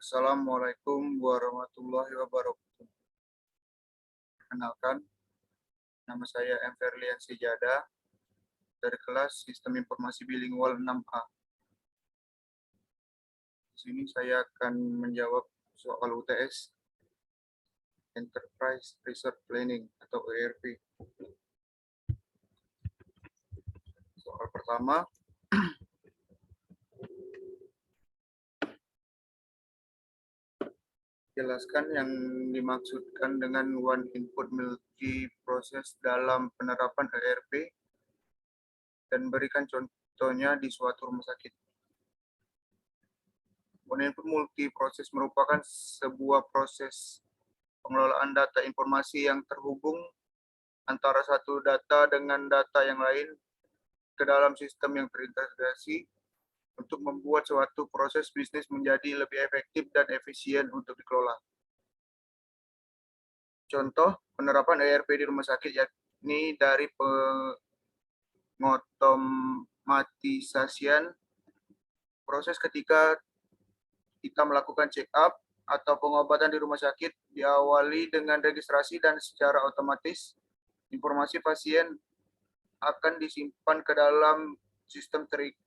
Assalamualaikum warahmatullahi wabarakatuh. Perkenalkan, nama saya M. Ferlian Sejada dari kelas Sistem Informasi Bilingual 6A. Di sini saya akan menjawab soal UTS Enterprise Resource Planning atau ERP. Soal pertama, jelaskan yang dimaksudkan dengan one input multi proses dalam penerapan ERP dan berikan contohnya di suatu rumah sakit. One input multi proses merupakan sebuah proses pengelolaan data informasi yang terhubung antara satu data dengan data yang lain ke dalam sistem yang terintegrasi untuk membuat suatu proses bisnis menjadi lebih efektif dan efisien untuk dikelola. Contoh penerapan ERP di rumah sakit yakni dari pengotomatisasian proses ketika kita melakukan check up atau pengobatan di rumah sakit diawali dengan registrasi dan secara otomatis informasi pasien akan disimpan ke dalam sistem terintegrasi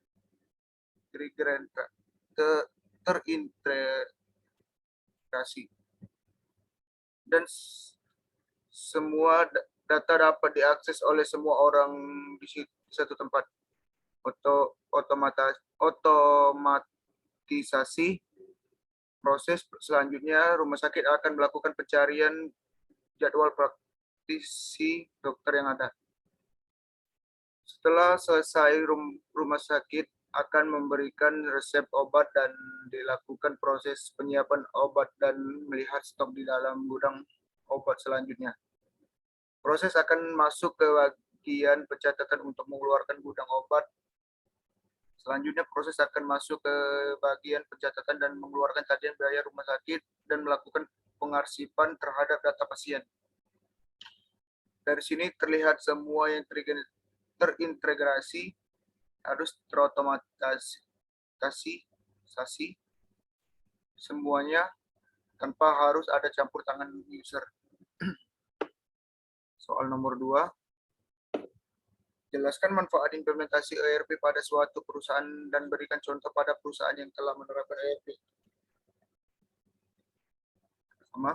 dan semua data dapat diakses oleh semua orang di satu tempat. Otomatisasi proses selanjutnya, rumah sakit akan melakukan pencarian jadwal praktisi dokter yang ada. Setelah selesai, rumah sakit akan memberikan resep obat dan dilakukan proses penyiapan obat dan melihat stok di dalam gudang obat selanjutnya. Proses akan masuk ke bagian pencatatan untuk mengeluarkan gudang obat. Selanjutnya proses akan masuk ke bagian pencatatan dan mengeluarkan tagihan biaya rumah sakit dan melakukan pengarsipan terhadap data pasien. Dari sini terlihat semua yang terintegrasi harus terotomatisasi semuanya tanpa harus ada campur tangan user. Soal nomor 2. Jelaskan manfaat implementasi ERP pada suatu perusahaan dan berikan contoh pada perusahaan yang telah menerapkan ERP. Pertama,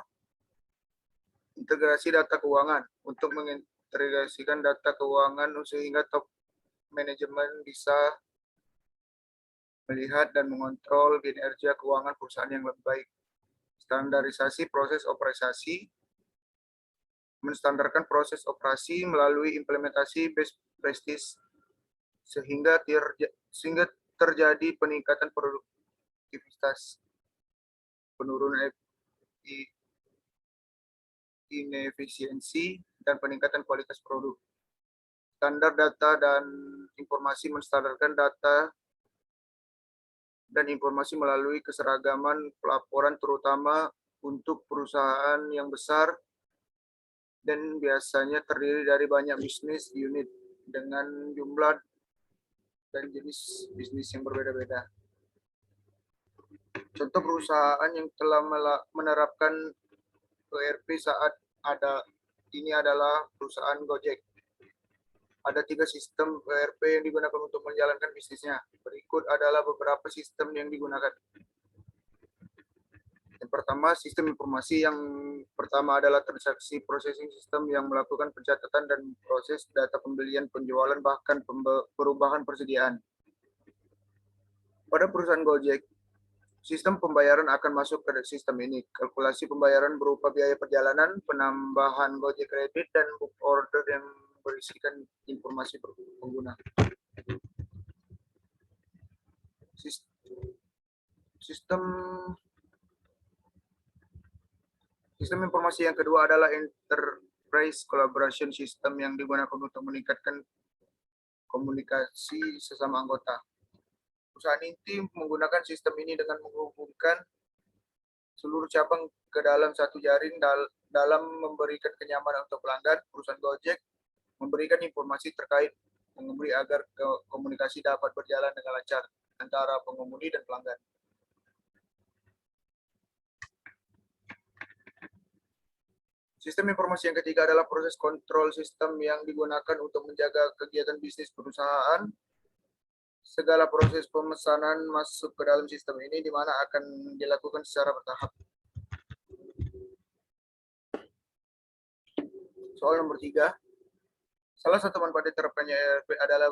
integrasi data keuangan. Untuk mengintegrasikan data keuangan sehingga top manajemen bisa melihat dan mengontrol kinerja keuangan perusahaan yang lebih baik. Standarisasi proses operasi. Menstandarkan proses operasi melalui implementasi best practice sehingga terjadi peningkatan produktivitas, penurunan inefisiensi, dan peningkatan kualitas produk. Standar data dan informasi menstandarkan data dan informasi melalui keseragaman pelaporan terutama untuk perusahaan yang besar dan biasanya terdiri dari banyak bisnis unit dengan jumlah dan jenis bisnis yang berbeda-beda. Contoh perusahaan yang telah menerapkan ERP saat ini adalah perusahaan Gojek. Ada 3 sistem ERP yang digunakan untuk menjalankan bisnisnya. Berikut adalah beberapa sistem yang digunakan. Yang pertama, sistem informasi. Yang pertama adalah transaksi processing system yang melakukan pencatatan dan proses data pembelian, penjualan, bahkan perubahan persediaan. Pada perusahaan Gojek, sistem pembayaran akan masuk ke sistem ini. Kalkulasi pembayaran berupa biaya perjalanan, penambahan Gojek kredit, dan book order yang berisikan informasi pengguna. Sistem informasi yang kedua adalah Enterprise Collaboration System yang digunakan untuk meningkatkan komunikasi sesama anggota. Perusahaan inti menggunakan sistem ini dengan menghubungkan seluruh cabang ke dalam satu jaring dalam memberikan kenyamanan untuk pelanggan. Perusahaan Gojek memberikan informasi terkait pengemudi agar komunikasi dapat berjalan dengan lancar antara pengemudi dan pelanggan. Sistem informasi yang ketiga adalah proses kontrol sistem yang digunakan untuk menjaga kegiatan bisnis perusahaan. Segala proses pemesanan masuk ke dalam sistem ini di mana akan dilakukan secara bertahap. Soal nomor 3. Salah satu manfaat diterapkannya ERP adalah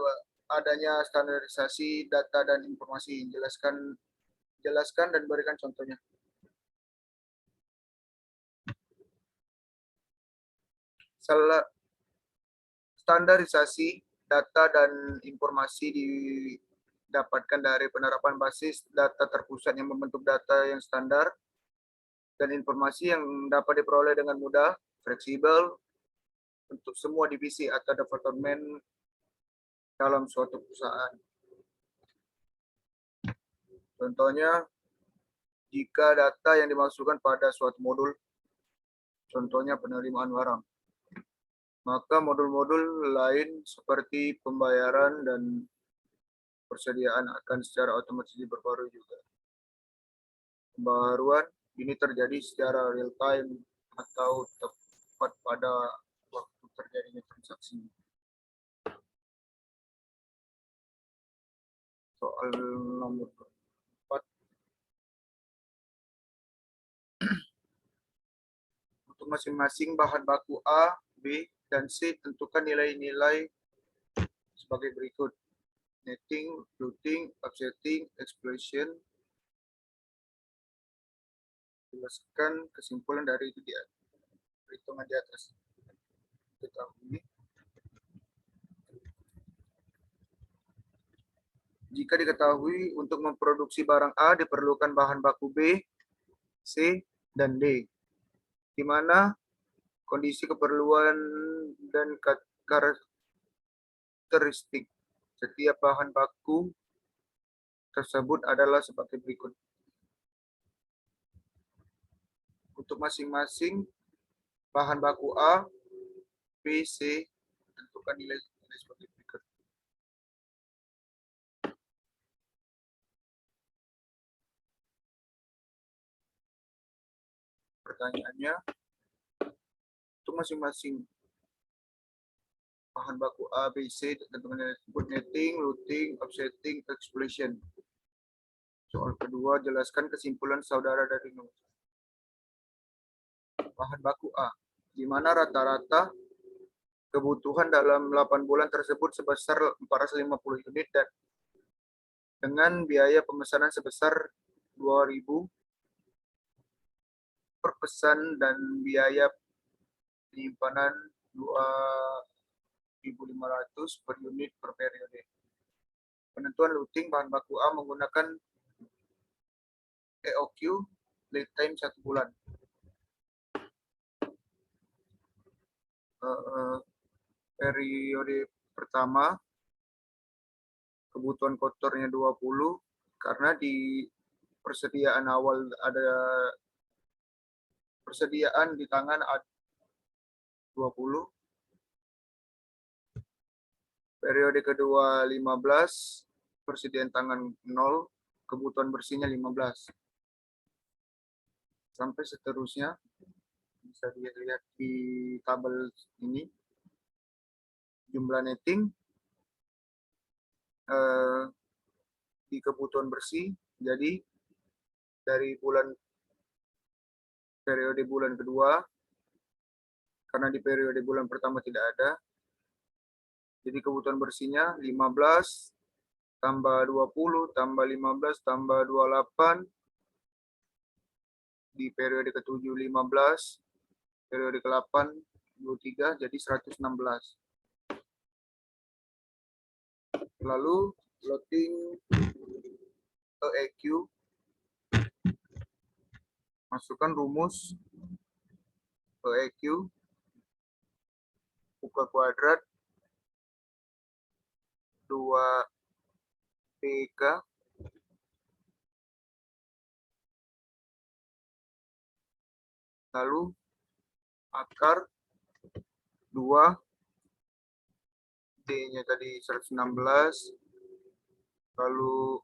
adanya standarisasi data dan informasi. Jelaskan dan berikan contohnya. Standarisasi data dan informasi didapatkan dari penerapan basis data terpusat yang membentuk data yang standar dan informasi yang dapat diperoleh dengan mudah, fleksibel untuk semua divisi atau departemen dalam suatu perusahaan. Contohnya, jika data yang dimasukkan pada suatu modul, contohnya penerimaan barang, maka modul-modul lain seperti pembayaran dan persediaan akan secara otomatis diperbarui juga. Pembaruan ini terjadi secara real time atau tepat pada waktu terjadinya transaksi. Soal nomor 4. Untuk masing-masing bahan baku A, B, dan C, tentukan nilai-nilai sebagai berikut. Netting, looting, offsetting, exploitation. Jelaskan kesimpulan dari perhitungan di atas. Ketahui. Jika diketahui untuk memproduksi barang A diperlukan bahan baku B, C, dan D, di mana kondisi keperluan dan karakteristik setiap bahan baku tersebut adalah sebagai berikut. Untuk masing-masing bahan baku A, B, C, tentukan nilai sebagai berikut. Pertanyaannya, untuk masing-masing bahan baku A, B, C, tentukan nilai tersebut. Netting, looting, offsetting, exploitation. Soal kedua, jelaskan kesimpulan saudara dari nomor. Bahan baku A, di mana rata-rata kebutuhan dalam 8 bulan tersebut sebesar 450 unit dan dengan biaya pemesanan sebesar 2.000 per pesan dan biaya penyimpanan 2.500 per unit per periode. Penentuan looting bahan baku A menggunakan EOQ lead time 1 bulan. Periode pertama kebutuhan kotornya 20 karena di persediaan awal ada persediaan di tangan 20. Periode kedua 15, persediaan tangan 0, kebutuhan bersihnya 15. Sampai seterusnya bisa dilihat di tabel ini. Jumlah netting di kebutuhan bersih, jadi dari periode bulan kedua, karena di periode bulan pertama tidak ada, jadi kebutuhan bersihnya 15 tambah 20 tambah 15 tambah 28, di periode ke-7 15, periode ke-8 23, jadi 116. Lalu loading EQ, masukkan rumus EQ buka kuadrat 2PK lalu akar 2 D-nya tadi 116 lalu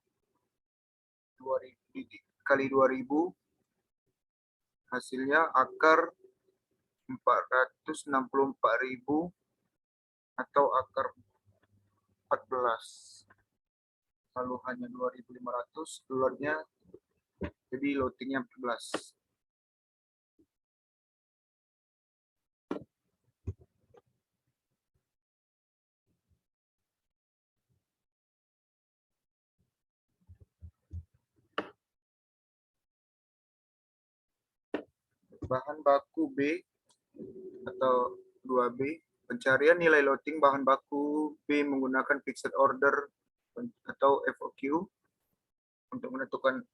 2000 kali 2000 hasilnya akar 464.000 atau akar 14. Lalu hanya 2.500 dolarnya, jadi loadingnya 14. Bahan baku B atau 2B, pencarian nilai loading bahan baku B menggunakan fixed order atau FOQ untuk menentukan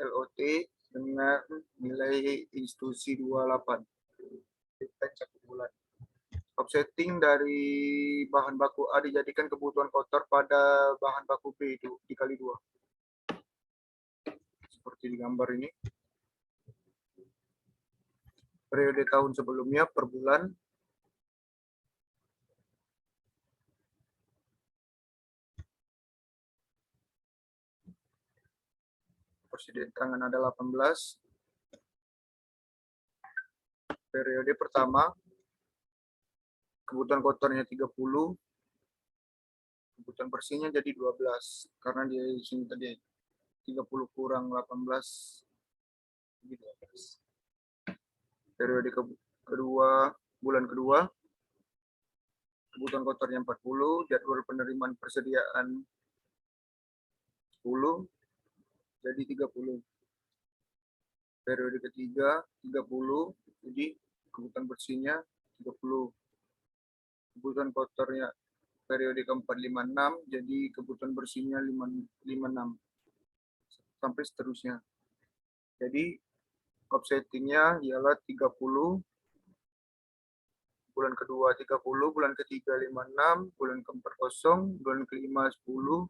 LOT dengan nilai institusi 28. Deadline 1 bulan. Offsetting dari bahan baku A dijadikan kebutuhan kotor pada bahan baku B itu dikali 2. Seperti di gambar ini. Periode tahun sebelumnya per bulan. Persediaan tangan ada 18. Periode pertama, kebutuhan kotornya 30, kebutuhan bersihnya jadi 12. Karena di sini tadi 30 kurang 18, jadi 12. Periode kedua, bulan kedua, kebutuhan kotornya 40, jadwal penerimaan persediaan 10, jadi 30. Periode ketiga 30, jadi kebutuhan bersihnya 30. Kebutuhan kotornya periode keempat 56, jadi kebutuhan bersihnya 56. Sampai seterusnya. Jadi offsettingnya ialah 30, bulan kedua 30, bulan ketiga 56, bulan keempat 0, bulan kelima 10,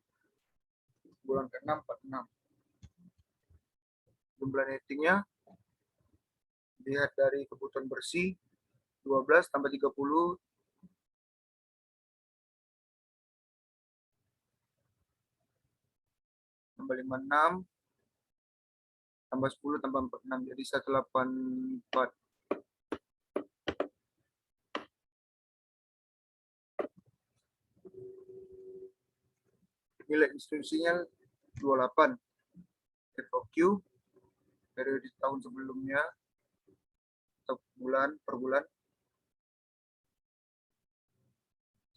bulan keenam 46. Jumlah nettingnya lihat dari kebutuhan bersih 12 tambah 30 tambah 56 tambah 10 tambah 46, jadi 184. Nilai institusinya 28. FOQ periode tahun sebelumnya atau bulan per bulan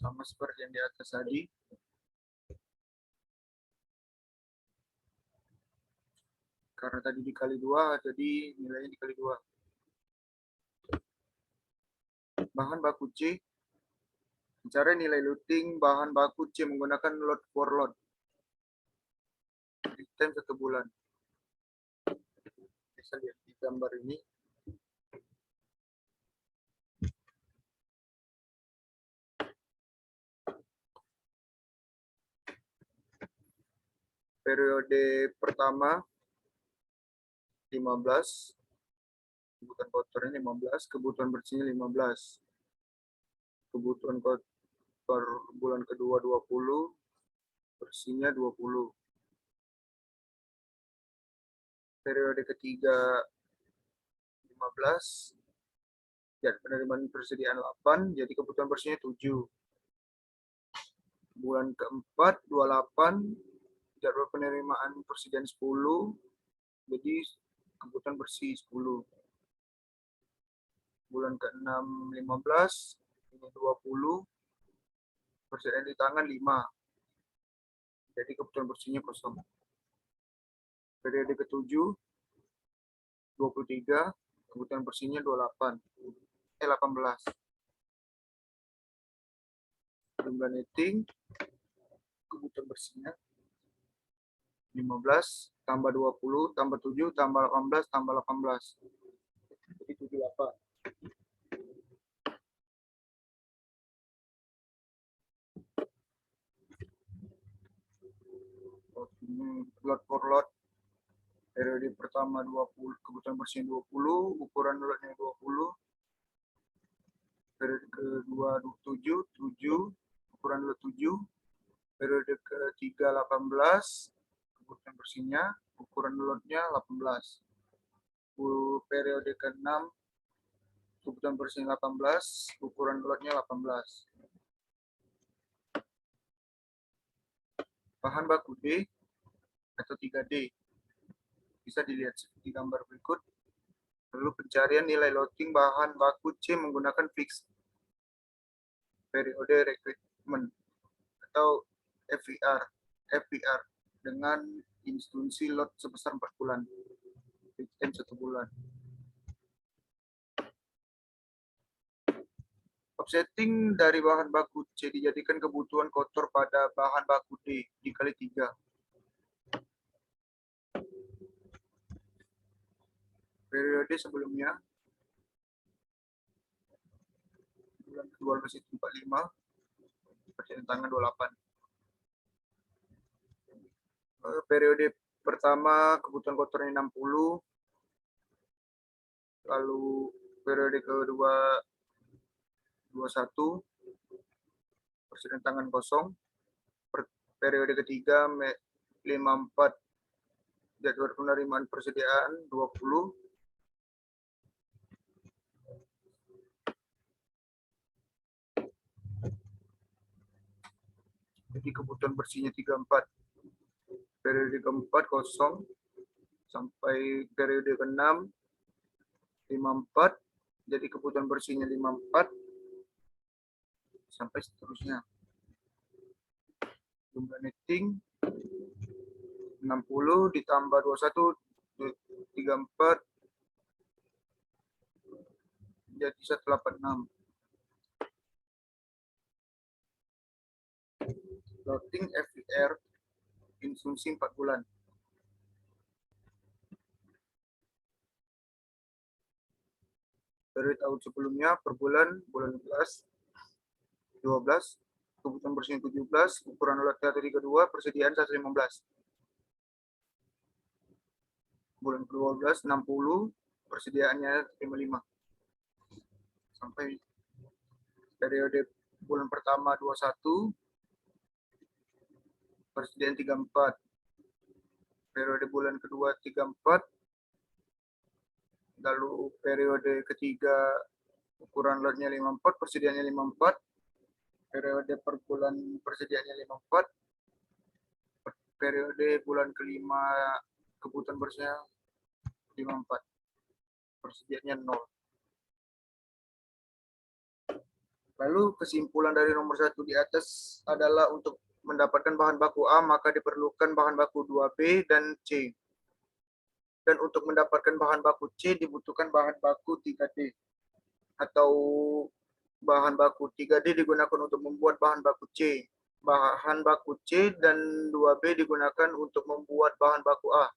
sama seperti yang di atas tadi. Karena tadi dikali 2, jadi nilainya dikali 2. Bahan baku C, mencari nilai loading bahan baku C menggunakan load for load. Time 1 bulan. Bisa lihat di gambar ini. Periode pertama 15, kebutuhan kotornya 15, kebutuhan bersihnya 15. Kebutuhan kotor bulan kedua 20, bersihnya 20. Periode ketiga 15, dan penerimaan persediaan 8, jadi kebutuhan bersihnya 7. Bulan keempat 28, jadwal penerimaan persediaan 10, jadi kebutuhan bersih 10. Bulan ke-6 15, ini 20, persediaan di tangan 5, jadi kebutuhan bersihnya 0. Periode ke-7 23, kebutuhan bersihnya 18. Jumlah netting kebutuhan bersihnya 15 tambah 20 tambah 7 tambah 18 tambah 18, jadi 78. Lot for lot periode pertama 20, kebutuhan bersihnya 20, ukuran lotnya 20. Periode kedua 7, ukuran lot 7. Periode ketiga 18, kebutuhan bersihnya, ukuran lotnya 18. Periode ke-6 kebutuhan bersihnya 18, ukuran lotnya 18. Bahan baku D atau 3D bisa dilihat seperti gambar berikut. Lalu pencarian nilai loading bahan baku C menggunakan fixed periode recruitment atau FPR dengan instruksi load sebesar 4 bulan, fixed time 1 bulan. Offsetting dari bahan baku C dijadikan kebutuhan kotor pada bahan baku D dikali 3. Periode sebelumnya, bulan ke-12 itu 45, percentangan 28. Periode pertama kebutuhan kotornya 60, lalu periode kedua 21, persedentangan kosong. Periode ketiga 54, jadwal penerimaan persediaan 20. Jadi kebutuhan bersihnya 34. Periode keempat kosong sampai periode ke-6 54. Jadi kebutuhan bersihnya 54 sampai seterusnya. Jumlah netting 60 ditambah 21 34 jadi 186. Loading FPR instruksi 4 bulan. Dari tahun sebelumnya per bulan 11, 12, kebutuhan bersihnya 17, ukuran lot 132, persediaan 115. Bulan ke-12 60, persediaannya 55. Sampai periode bulan pertama 21, persediaan 34. Periode bulan kedua 34, lalu periode ketiga ukuran lotnya 54, persediaannya 54. Periode per bulan persediaannya 54. Periode bulan kelima kebutuhan bersihnya 54. Persediaannya 0. Lalu kesimpulan dari nomor 1 di atas adalah untuk mendapatkan bahan baku A maka diperlukan bahan baku 2B dan C. Dan untuk mendapatkan bahan baku C dibutuhkan bahan baku 3D. Atau bahan baku 3D digunakan untuk membuat bahan baku C. Bahan baku C dan 2B digunakan untuk membuat bahan baku A.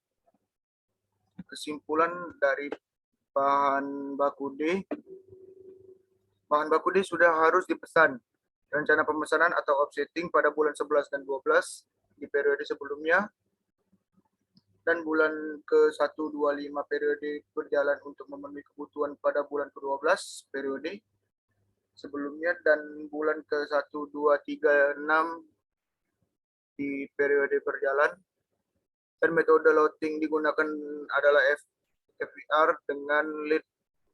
Kesimpulan dari bahan baku D. Bahan baku D sudah harus dipesan. Rencana pemesanan atau offsetting pada bulan 11 dan 12 di periode sebelumnya. Dan bulan ke-125 periode berjalan untuk memenuhi kebutuhan pada bulan ke-12 periode sebelumnya. Dan bulan ke-1, 2, 3, 6 di periode berjalan. Dan metode loading digunakan adalah FPR dengan lead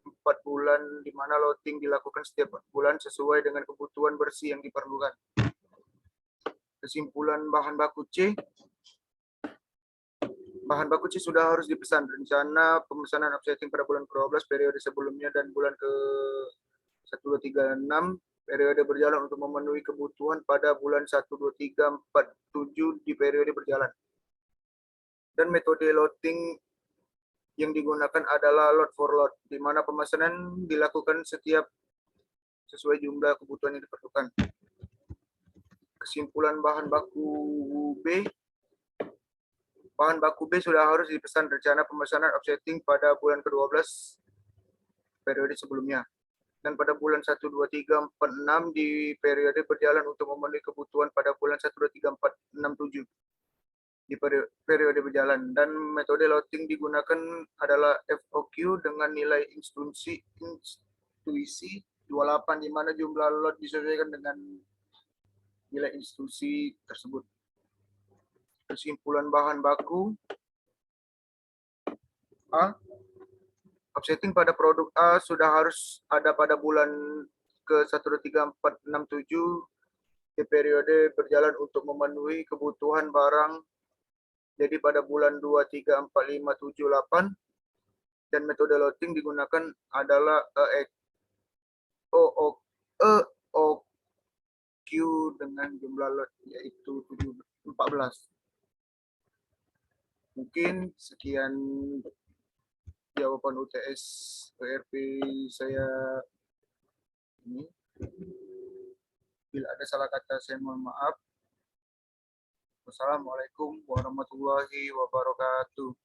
4 bulan, di mana loading dilakukan setiap 4 bulan sesuai dengan kebutuhan bersih yang diperlukan. Kesimpulan bahan baku C. Bahan baku C sudah harus dipesan. Rencana pemesanan offsetting pada bulan ke-12 periode sebelumnya dan bulan ke-1, 2, 3, 6 periode berjalan untuk memenuhi kebutuhan pada bulan 1, 2, 3, 4, 7 di periode berjalan. Dan metode loading yang digunakan adalah load for load, di mana pemesanan dilakukan setiap sesuai jumlah kebutuhan yang diperlukan. Kesimpulan bahan baku B. Bahan baku B sudah harus dipesan. Rencana pemesanan offsetting pada bulan ke-12 periode sebelumnya. Dan pada bulan 1, 2, 3, 4, 6 di periode berjalan untuk memenuhi kebutuhan pada bulan 1, 2, 3, 4, 6, 7 di periode berjalan. Dan metode loading digunakan adalah FOQ dengan nilai instruksi 28, di mana jumlah lot disesuaikan dengan nilai instruksi tersebut. Kesimpulan bahan baku A. Offsetting pada produk A sudah harus ada pada bulan ke 1, 2, 3, 4, 6, 7 di periode berjalan untuk memenuhi kebutuhan barang. Jadi pada bulan 2, 3, 4, 5, 7, 8 dan metode loading digunakan adalah EOQ dengan jumlah lot yaitu 14. Mungkin sekian jawaban UTS ERP saya ini. Bila ada salah kata saya mohon maaf. Wassalamualaikum warahmatullahi wabarakatuh.